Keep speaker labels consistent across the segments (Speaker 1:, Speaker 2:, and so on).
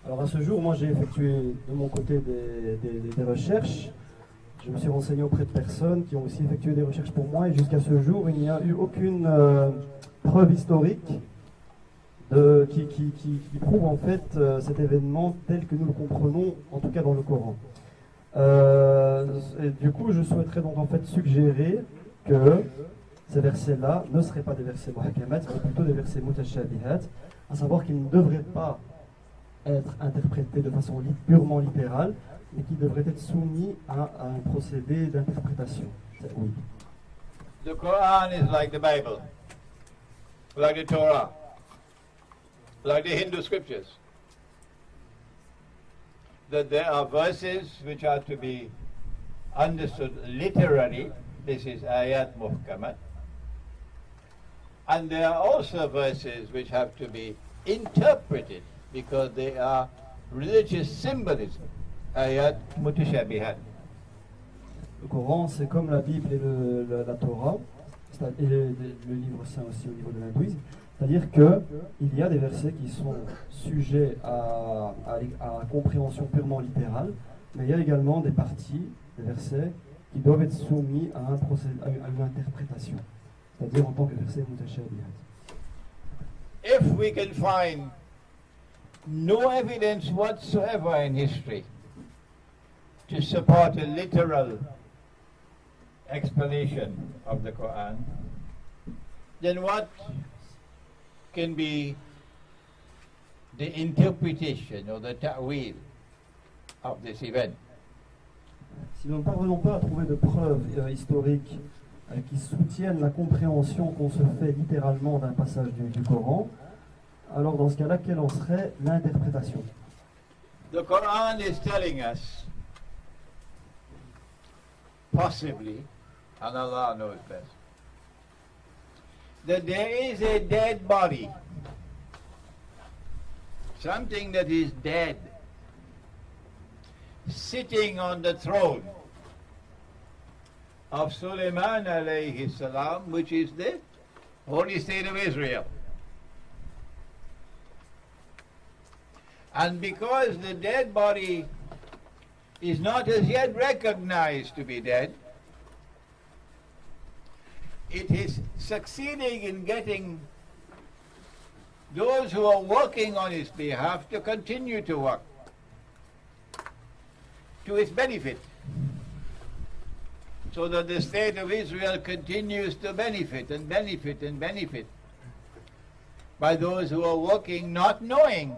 Speaker 1: Alors à ce jour, moi j'ai effectué de mon côté des recherches. Je me suis renseigné auprès de personnes qui ont aussi effectué des recherches pour moi et jusqu'à ce jour, il n'y a eu aucune preuve historique qui prouve en fait cet événement tel que nous le comprenons, en tout cas dans le Coran. Et du coup, je souhaiterais donc en fait suggérer que ces versets-là ne seraient pas des versets muhakamat, mais plutôt des versets mutashabihat, à savoir qu'ils ne devraient pas être interprétés de façon purement littérale, mais qu'ils devraient être soumis à un procédé d'interprétation. Oui.
Speaker 2: The Quran is like the Bible, like the Torah, like the Hindu scriptures. That there are verses which are to be understood literally. This is ayat muhkamat. And there are also verses which have to be interpreted because they are religious symbolism. Ayat mutashabihat.
Speaker 1: Le Coran, c'est comme la Bible et la Torah, et le livre saint aussi au niveau de l'hindouisme. C'est-à-dire qu'il y a des versets qui sont sujets à compréhension purement littérale, mais il y a également des parties, des versets, qui doivent être soumis à une interprétation, c'est-à-dire en tant que verset mutashabihat.
Speaker 2: If we can find no evidence whatsoever in history to support a literal explanation of the Quran, then what can be the interpretation or the ta'wil of this event?
Speaker 1: Si nous ne parvenons pas à trouver de preuves historiques qui soutiennent la compréhension qu'on se fait littéralement d'un passage du Coran, alors dans ce cas-là, quelle en serait l'interprétation?
Speaker 2: The Quran is telling us, possibly, and Allah knows best, that there is a dead body, something that is dead, sitting on the throne of Sulaiman alayhi salam, which is the holy state of Israel. And because the dead body is not as yet recognized to be dead, it is succeeding in getting those who are working on his behalf to continue to work to its benefit, so that the state of Israel continues to benefit and benefit and benefit by those who are working not knowing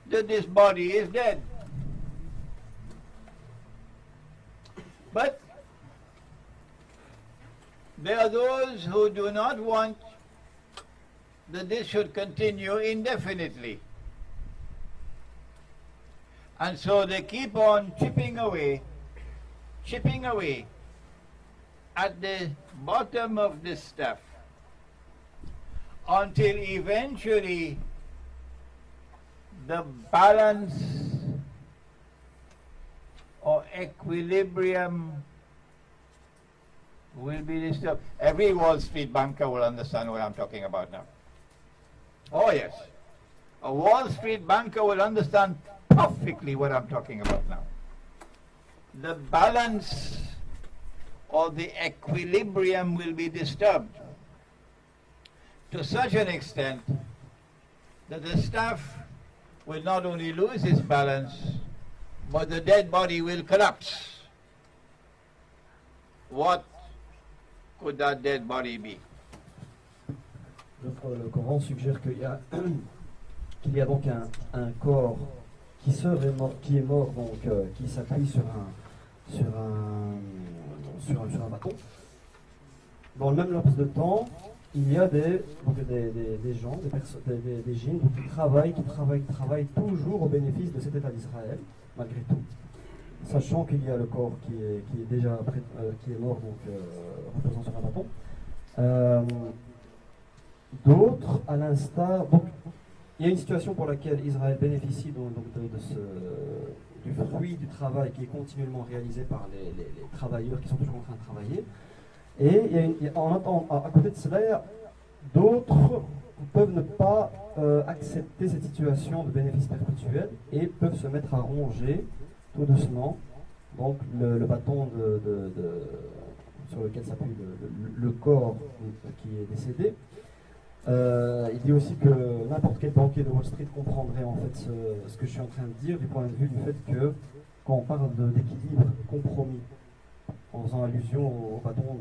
Speaker 2: that this body is dead. But there are those who do not want that this should continue indefinitely. And so they keep on chipping away at the bottom of this stuff until eventually the balance or equilibrium will be disturbed. Every Wall Street banker will understand what I'm talking about now. Oh yes, a Wall Street banker will understand perfectly what I'm talking about now. The balance or the equilibrium will be disturbed to such an extent that the staff will not only lose its balance, but the dead body will collapse. What could that dead body be?
Speaker 1: Le Coran suggère qu'il y a donc un corps qui est mort, donc qui s'appuie sur un bâton. Dans le même laps de temps, il y a des gens, des djinns qui travaillent toujours au bénéfice de cet État d'Israël, malgré tout. Sachant qu'il y a le corps qui est déjà qui est mort, donc reposant sur un bâton. D'autres, à l'instar, donc il y a une situation pour laquelle Israël bénéficie du fruit du travail qui est continuellement réalisé par les travailleurs qui sont toujours en train de travailler. Et à côté de cela, D'autres peuvent ne pas accepter cette situation de bénéfice perpétuel et peuvent se mettre à ronger tout doucement donc le bâton sur lequel s'appuie le corps qui est décédé. Il dit aussi que n'importe quel banquier de Wall Street comprendrait en fait ce que je suis en train de dire du point de vue du fait que quand on parle d'équilibre compromis, en faisant allusion au bâton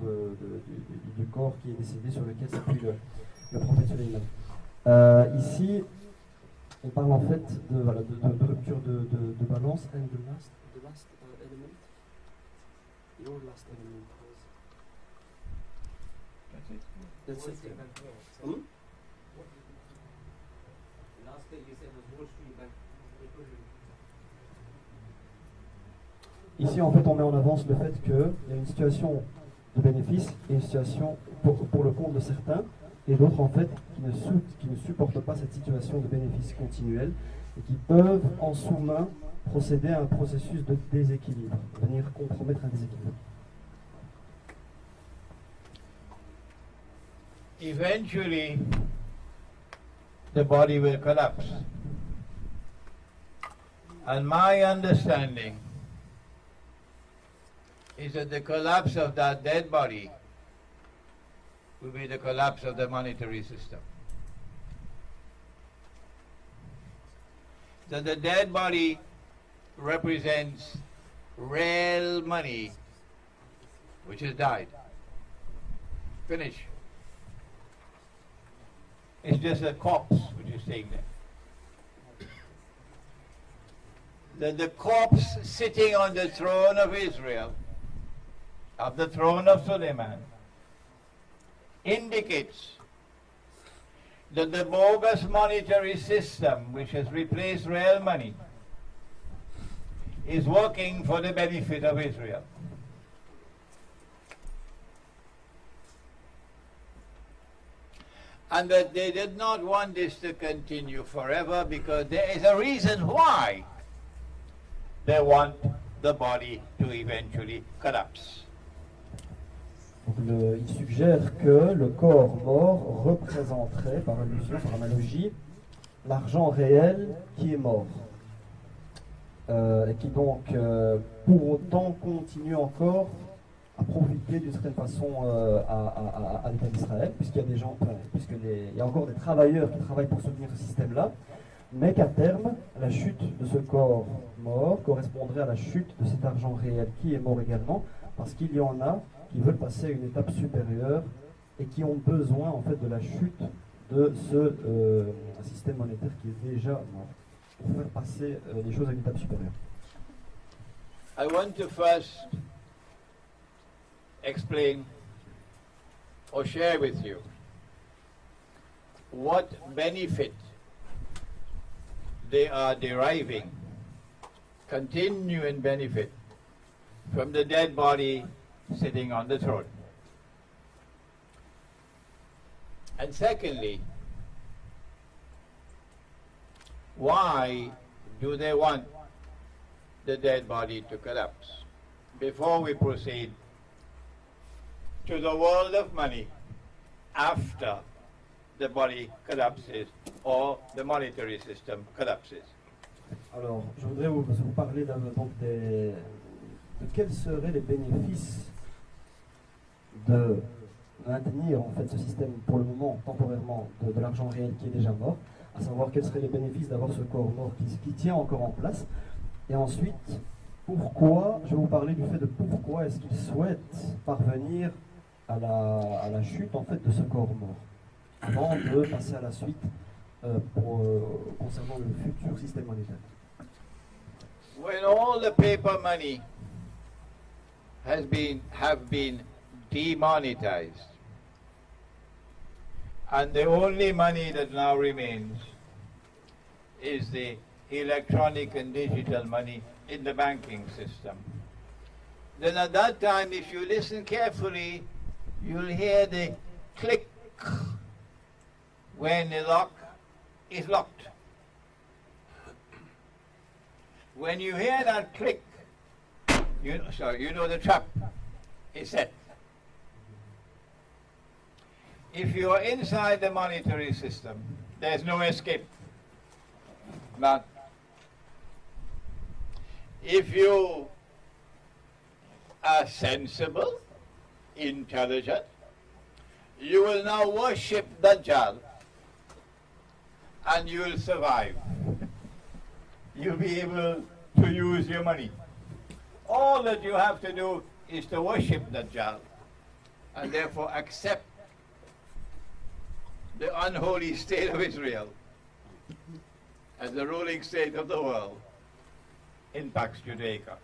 Speaker 1: du corps qui est décédé sur lequel s'appuie le prophète Suleiman. Ici, on parle en fait de rupture de balance. And the last element, your last element was. That's it. Hmm?
Speaker 3: Last thing you said was Wall Street Bank.
Speaker 1: Ici, en fait, on met en avance le fait qu'il y a une situation de bénéfice et une situation pour le compte de certains, et d'autres, en fait, qui ne supportent pas cette situation de bénéfice continuel et qui peuvent, en sous-main, procéder à un processus de déséquilibre, venir compromettre un déséquilibre.
Speaker 2: Eventually, the body will collapse. And my understanding is that the collapse of that dead body will be the collapse of the monetary system. That the dead body represents real money which has died. Finish. It's just a corpse which is staying there. The corpse sitting on the throne of Israel, of the throne of Suleiman, indicates that the bogus monetary system which has replaced real money is working for the benefit of Israel. And that they did not want this to continue forever because there is a reason why they want the body to eventually collapse.
Speaker 1: Donc il suggère que le corps mort représenterait, par allusion, par analogie, l'argent réel qui est mort. Et qui donc, pour autant, continue encore à profiter d'une certaine façon à l'État d'Israël, puisqu'il y a des gens, il y a encore des travailleurs qui travaillent pour soutenir ce système-là, mais qu'à terme, la chute de ce corps mort correspondrait à la chute de cet argent réel qui est mort également, parce qu'il y en a qui veulent passer à une étape supérieure et qui ont besoin en fait de la chute de ce système monétaire qui est déjà mort, pour faire passer les choses à une étape supérieure.
Speaker 2: I want to first explain or share with you what benefit they are deriving, continuing benefit, from the dead body sitting on the throne. And secondly, why do they want the dead body to collapse? Before we proceed to the world of money after the body collapses or the monetary system collapses.
Speaker 1: Alors, je voudrais vous parler donc de quels seraient les bénéfices de maintenir en fait ce système pour le moment, temporairement, de l'argent réel qui est déjà mort, à savoir quels seraient les bénéfices d'avoir ce corps mort qui tient encore en place. Et ensuite, pourquoi, je vais vous parler du fait de pourquoi est-ce qu'ils souhaitent parvenir à la chute en fait de ce corps mort, avant de passer à la suite concernant le futur système monétaire.
Speaker 2: When all the paper money have been demonetized, and the only money that now remains is the electronic and digital money in the banking system, then at that time, if you listen carefully, you'll hear the click when the lock is locked. When you hear that click, you know the trap is set. If you are inside the monetary system, there's no escape. None. If you are sensible, intelligent, you will now worship Dajjal and you will survive. You'll be able to use your money. All that you have to do is to worship Dajjal and therefore accept the unholy state of Israel as the ruling state of the world in Pax Judaica.